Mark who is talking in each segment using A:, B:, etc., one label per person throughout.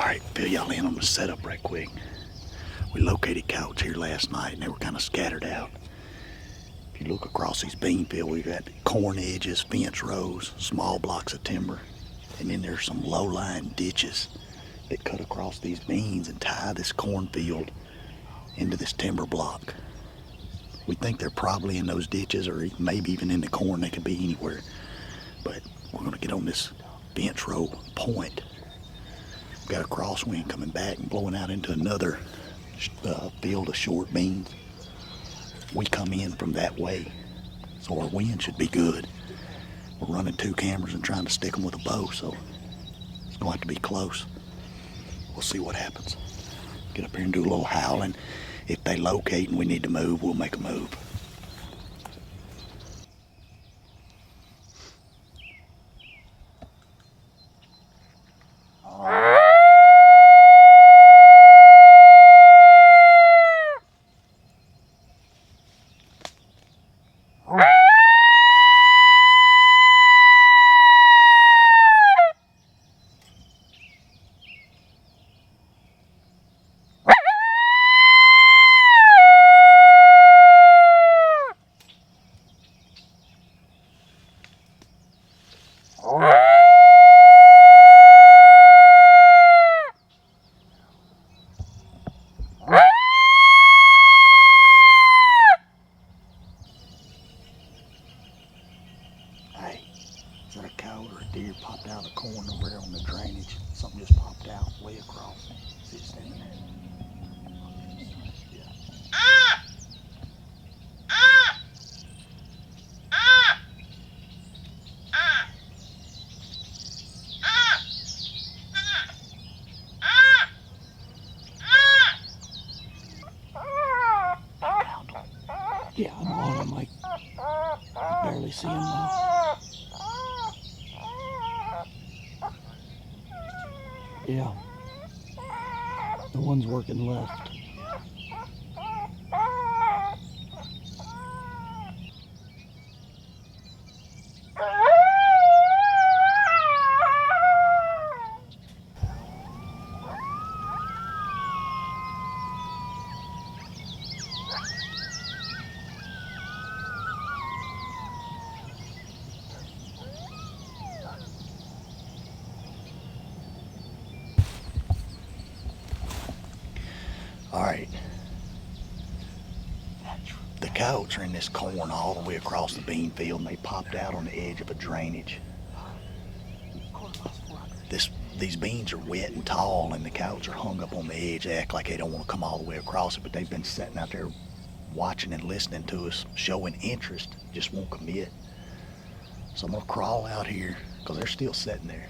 A: Alright, fill y'all in on the setup right quick. We located coyotes here last night and they were kind of scattered out. If you look across these bean fields, we've got corn edges, fence rows, small blocks of timber, and then there's some low-lying ditches that cut across these beans and tie this cornfield into this timber block. We think they're probably in those ditches or maybe even in the corn. They could be anywhere. But we're going to get on this fence row point. We've got a crosswind coming back and blowing out into another field of short beans. We come in from that way, so our wind should be good. We're running 2 cameras and trying to stick them with a bow, so it's going to have to be close. We'll see what happens. Get up here and do a little howling. If they locate and we need to move, we'll make a move. Hey, is that a coyote or a deer popped out of the corn over there on the drainage? Something just popped out way across. See it standing there? Yeah. Yeah, I'm on him. I barely see him now. Yeah. The one's working left. All right. The coyotes are in this corn all the way across the bean field, and they popped out on the edge of a drainage. These beans are wet and tall, and the coyotes are hung up on the edge. They act like they don't want to come all the way across it, but they've been sitting out there watching and listening to us, showing interest, just won't commit. So I'm going to crawl out here, because they're still sitting there.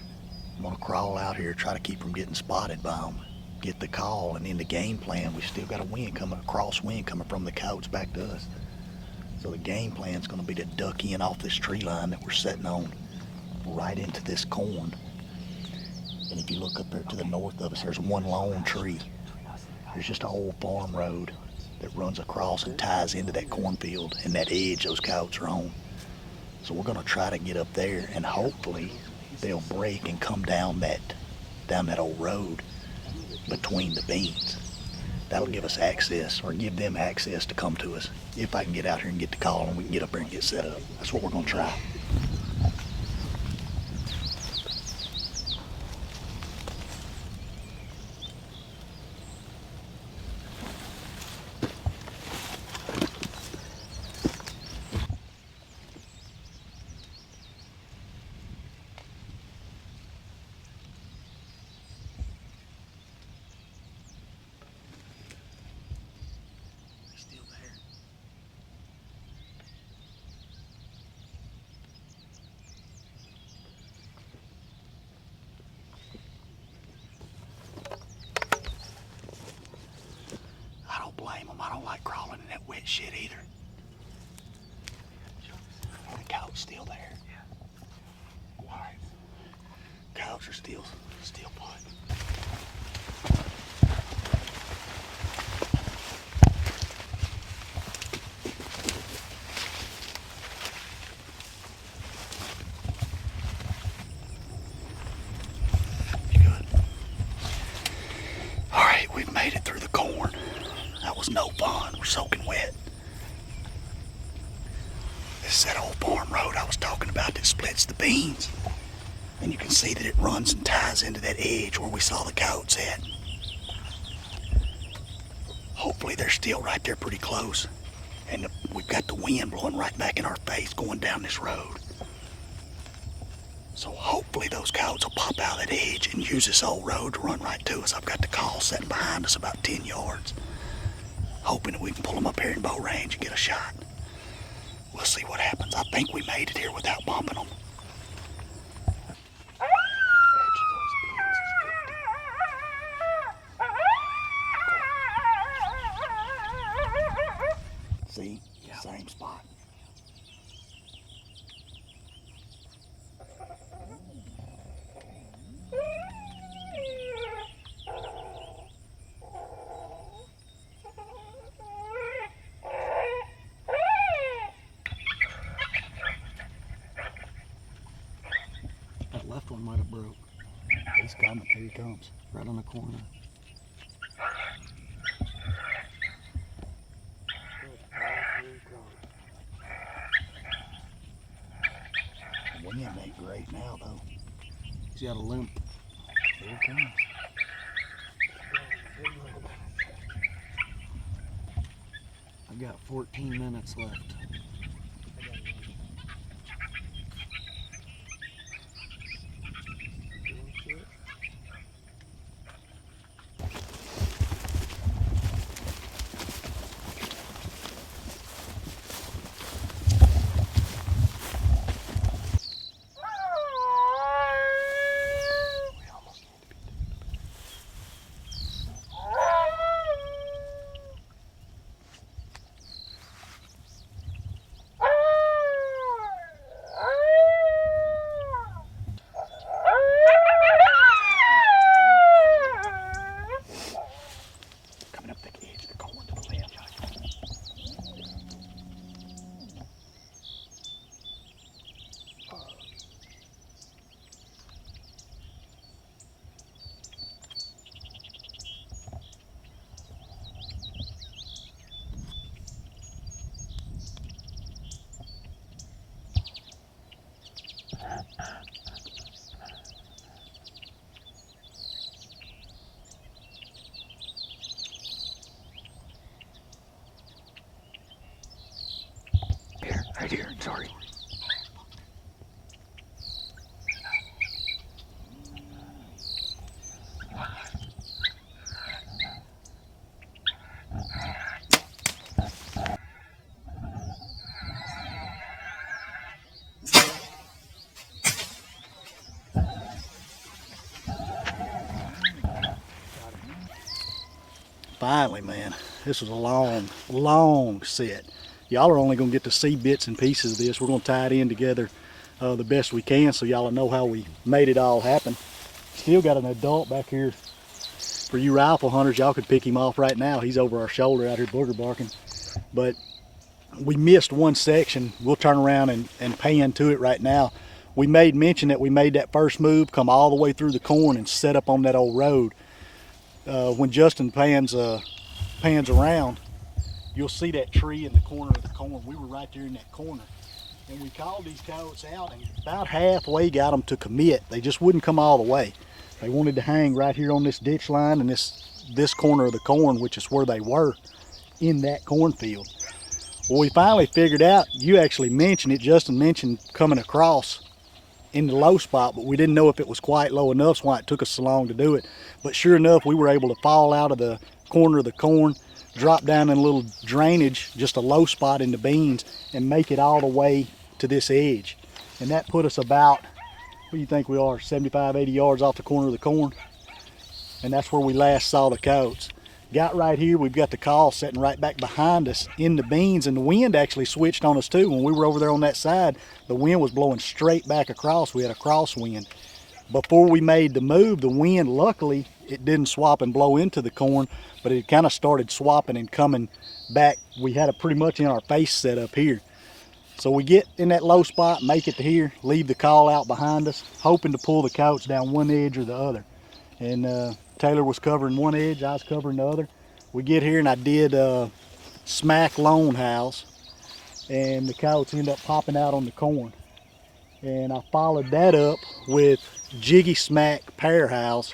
A: I'm going to crawl out here, try to keep from getting spotted by them. Get the call, and in the game plan, we still got a crosswind coming from the coyotes back to us. So the game plan is going to be to duck in off this tree line that we're sitting on, right into this corn. And if you look up there to the north of us, there's one lone tree. There's just an old farm road that runs across and ties into that cornfield and that edge those coyotes are on. So we're going to try to get up there, and hopefully they'll break and come down that old road between the beans. That'll give us access, or give them access to come to us. If I can get out here and get the call, and we can get up there and get set up. That's what we're going to try. Blame them. I don't like crawling in that wet shit either. The coyote's still there. Yeah. All right. Coyotes are still put. Good. were soaking wet. This is that old farm road I was talking about that splits the beans. And you can see that it runs and ties into that edge where we saw the coyotes at. Hopefully they're still right there pretty close. And we've got the wind blowing right back in our face going down this road. So hopefully those coyotes will pop out of that edge and use this old road to run right to us. I've got the call sitting behind us about 10 yards. Hoping that we can pull them up here in bow range and get a shot. We'll see what happens. I think we made it here without bumping them. See? Yeah. Same spot.
B: That left one might have broke.
A: He's coming. Here he comes.
B: Right on the corner.
A: The wind ain't great now, though.
B: He's got a limp.
A: Here he comes.
B: I've got 14 minutes left.
A: Right here, Torry. Finally, man, this was a long set. Y'all are only gonna get to see bits and pieces of this. We're gonna tie it in together the best we can so y'all know how we made it all happen. Still got an adult back here for you rifle hunters. Y'all could pick him off right now. He's over our shoulder out here booger barking. But we missed one section. We'll turn around and pan to it right now. We made mention that we made that first move, come all the way through the corn and set up on that old road. When Justin pans around, you'll see that tree in the corner of the corn. We were right there in that corner. And we called these coyotes out and about halfway got them to commit. They just wouldn't come all the way. They wanted to hang right here on this ditch line and this corner of the corn, which is where they were in that cornfield. Well, we finally figured out, you actually mentioned it, Justin mentioned coming across in the low spot, but we didn't know if it was quite low enough, so why it took us so long to do it. But sure enough, we were able to fall out of the corner of the corn, drop down in a little drainage, just a low spot in the beans, and make it all the way to this edge. And that put us about, what do you think we are, 75, 80 yards off the corner of the corn? And that's where we last saw the coyotes. Got right here, we've got the call sitting right back behind us in the beans, and the wind actually switched on us too. When we were over there on that side, the wind was blowing straight back across. We had a crosswind. Before we made the move, the wind, luckily, it didn't swap and blow into the corn, but it kind of started swapping and coming back. We had it pretty much in our face set up here. So we get in that low spot, make it to here, leave the call out behind us, hoping to pull the coyotes down one edge or the other. And Taylor was covering one edge, I was covering the other. We get here and I did smack lone house, and the coyotes end up popping out on the corn. And I followed that up with jiggy smack pair house,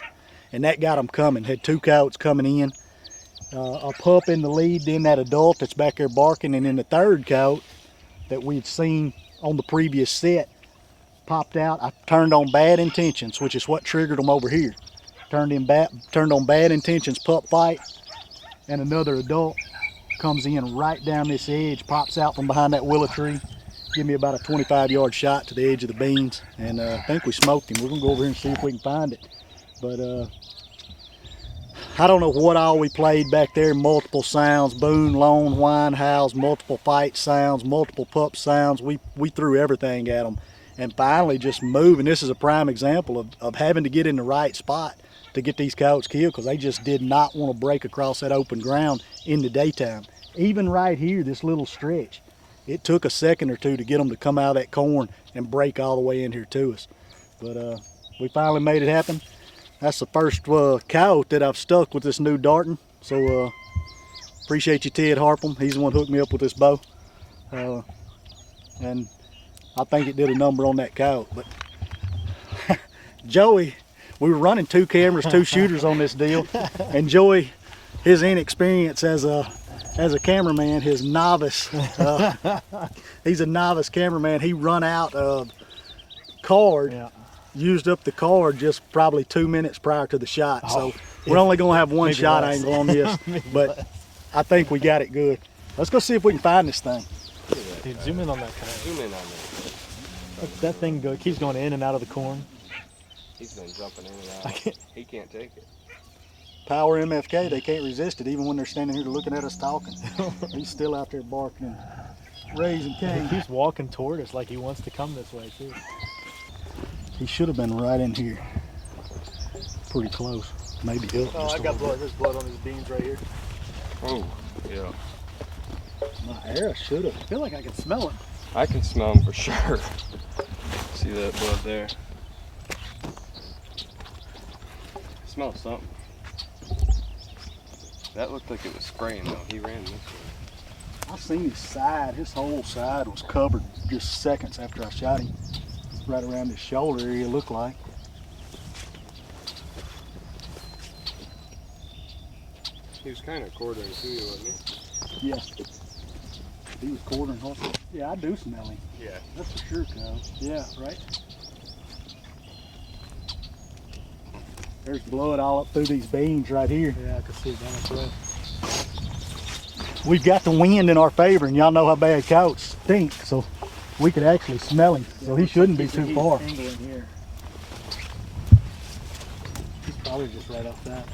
A: and that got them coming. Had 2 coyotes coming in, a pup in the lead, then that adult that's back there barking, and then the 3rd coyote that we had seen on the previous set popped out. I turned on bad intentions, which is what triggered them over here. Turned on bad intentions, pup fight, and another adult comes in right down this edge, pops out from behind that willow tree, give me about a 25-yard shot to the edge of the beans, and I think we smoked him. We're gonna go over here and see if we can find it. But I don't know what all we played back there. Multiple sounds, boon, lone, whine, howls, multiple fight sounds, multiple pup sounds. We threw everything at them, and finally just moving. This is a prime example of having to get in the right spot to get these coyotes killed, because they just did not want to break across that open ground in the daytime. Even right here, this little stretch, it took a second or two to get them to come out of that corn and break all the way in here to us. But we finally made it happen. That's the first coyote that I've stuck with this new darting. So appreciate you, Ted Harpham. He's the one who hooked me up with this bow. And I think it did a number on that coyote. But Joey, we were running 2 cameras, 2 shooters on this deal, and Joey, his inexperience as a cameraman, his novice, he's a novice cameraman. He run out of cord, used up the cord just probably 2 minutes prior to the shot. So we're only gonna have one shot angle on this, but I think we got it good. Let's go see if we can find this thing.
C: Dude, zoom in on that coyote.
D: Zoom in on that.
C: That thing keeps going in and out of the corn.
D: He's been jumping in and out. He can't take it.
A: Power MFK, they can't resist it even when they're standing here looking at us talking. He's still out there barking and raising cane.
C: He keeps walking toward us like he wants to come this way too.
A: He should have been right in here. Pretty close. Maybe up.
C: Oh, I got blood. There's blood on his beans right here.
D: Oh, yeah.
A: My arrow should have.
C: I feel like I can smell it.
D: I can smell him for sure. See that blood there? Smell something. That looked like it was spraying though. He ran this way.
A: I seen his side. His whole side was covered just seconds after I shot him. Right around his shoulder area, it looked like.
D: He was kind of quartering to you, wasn't he?
A: Yeah. He was quartering hard. Yeah, I do smell him.
D: Yeah.
A: That's for sure, Kyle. Yeah, right? There's blood all up through these beans right here.
C: Yeah, I can see it down that road.
A: We've got the wind in our favor, and y'all know how bad coyotes stink, so we could actually smell him. So he shouldn't be too far.
C: Angling here. He's probably just right off that.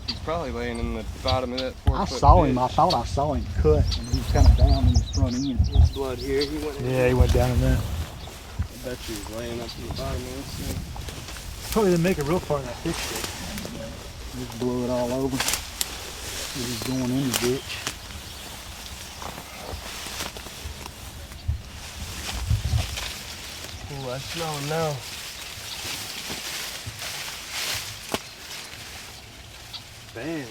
D: He's probably laying in the bottom of that 4-foot
A: I saw him.
D: ditch.
A: I thought I saw him cut, and he was kind of down in his front end.
D: There's blood here. He went in.
C: Yeah, he went down in there.
D: I bet you he's laying up in the bottom of this thing.
C: Probably didn't make it real far in that thick shit.
A: There's blood all over. He's going in the ditch.
D: Ooh, I smell him now.
C: Bad.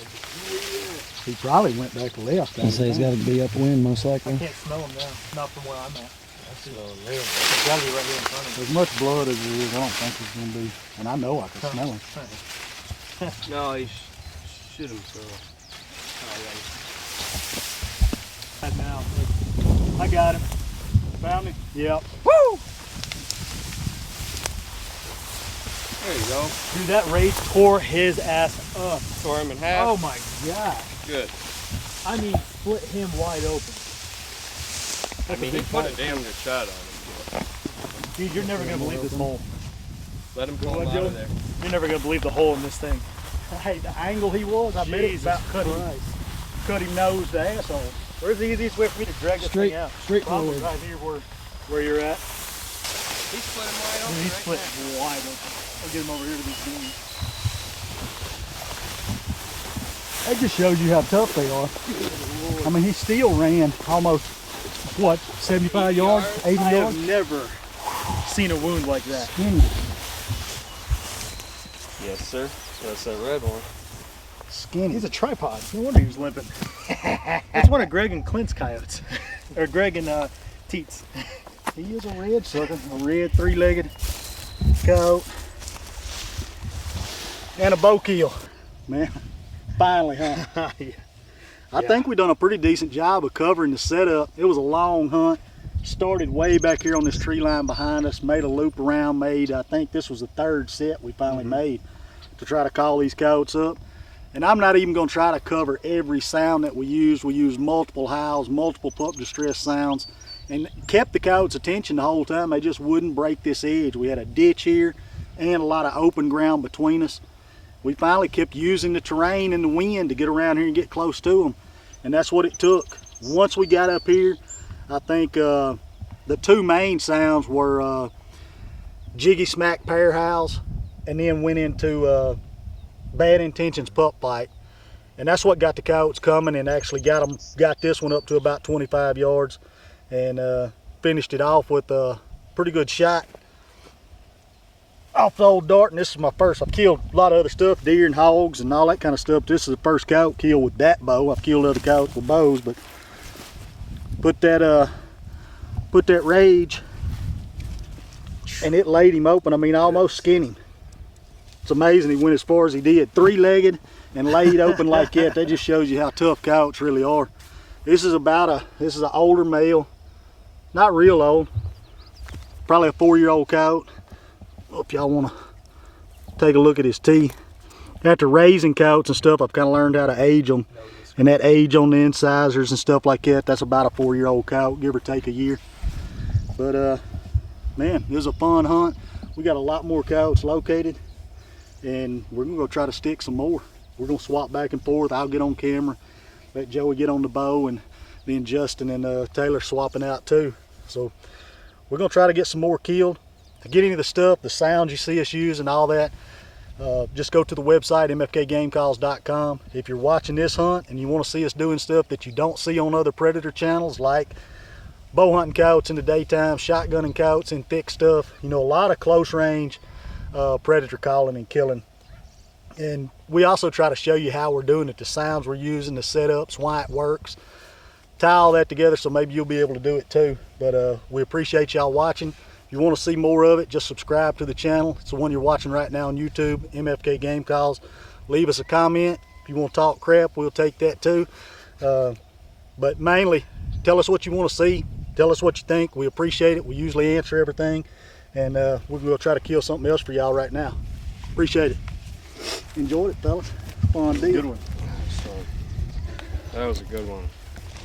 A: He probably went back left.
B: I say he's got to be upwind most
C: I
B: likely.
C: can't smell him now. Not from where I'm at.
D: I smell him real
C: He's got to be right here in front of me.
A: As much blood as there is, I don't think he's going to be. And I know I can smell him.
D: bad. No, he shoot himself.
C: Right now. I got him. Found him.
A: Yep.
C: Woo!
D: There you go.
C: Dude, that race tore his ass up.
D: Tore him in half.
C: Oh my god.
D: Good.
C: I mean, split him wide open.
D: I mean, he put a damn good shot on him.
C: Dude, you're never gonna believe this hole.
D: Let him pull him
C: What,
D: out
C: Joe?
D: of there.
C: You're never gonna believe the hole in this thing.
A: Hey, the angle he was, I bet it
C: Jesus
A: about cut him nose to asshole.
C: Where's the easiest way for me to drag this thing out?
B: Straight
C: Probably
B: forward.
C: right here where you're at.
D: He split him wide open.
C: Dude, he's
D: right
C: split
D: there.
C: wide open. I'll get him over here to these beans.
A: That just shows you how tough they are. I mean, he still ran almost, what, 75 yards, 80
C: I
A: yards?
C: have never seen a wound like that.
A: Skinny.
D: Yes, sir. That's that red one.
A: Skinny.
C: He's a tripod. No wonder he was limping. That's one of Greg and Clint's coyotes. Or Greg and Teets.
A: He is a red sucker, a red three-legged coyote. And a bow kill. Man, finally, huh?
C: Yeah.
A: I think we done a pretty decent job of covering the setup. It was a long hunt. Started way back here on this tree line behind us, made a loop around, I think this was the third set we finally made to try to call these coyotes up. And I'm not even gonna try to cover every sound that we used. We used multiple howls, multiple pup distress sounds, and kept the coyotes' attention the whole time. They just wouldn't break this edge. We had a ditch here and a lot of open ground between us. We finally kept using the terrain and the wind to get around here and get close to them. And that's what it took. Once we got up here, I think the two main sounds were jiggy smack pair howls, and then went into bad intentions pup fight. And that's what got the coyotes coming and actually got this one up to about 25 yards and finished it off with a pretty good shot off the old dart. And this is my first. I've killed a lot of other stuff, deer and hogs and all that kind of stuff. This is the first coyote kill with that bow. I've killed other coyotes with bows, but put that rage and it laid him open. I mean, almost skinned him. It's amazing he went as far as he did. Three-legged and laid open like that. That just shows you how tough coyotes really are. This is an older male, not real old, probably a 4-year-old coyote. If y'all want to take a look at his teeth. After raising coyotes and stuff, I've kind of learned how to age them. And that age on the incisors and stuff like that, that's about a 4-year-old coyote, give or take a year. But man, it was a fun hunt. We got a lot more coyotes located, and we're gonna go try to stick some more. We're gonna swap back and forth. I'll get on camera, let Joey get on the bow, and then Justin and Taylor swapping out too. So we're gonna try to get some more killed. To get any of the stuff, the sounds you see us using, all that, just go to the website, mfkgamecalls.com. If you're watching this hunt and you want to see us doing stuff that you don't see on other predator channels, like bow hunting coyotes in the daytime, shotgunning coyotes in thick stuff, you know, a lot of close range predator calling and killing. And we also try to show you how we're doing it, the sounds we're using, the setups, why it works, tie all that together so maybe you'll be able to do it too. But we appreciate y'all watching. If you want to see more of it, just subscribe to the channel. It's the one you're watching right now on YouTube, MFK Game Calls. Leave us a comment. If you want to talk crap, we'll take that too. But mainly, tell us what you want to see. Tell us what you think. We appreciate it. We usually answer everything. And we're going to try to kill something else for y'all right now. Appreciate it. Enjoyed it, fellas. Fun deal.
D: Good one. That was a good one.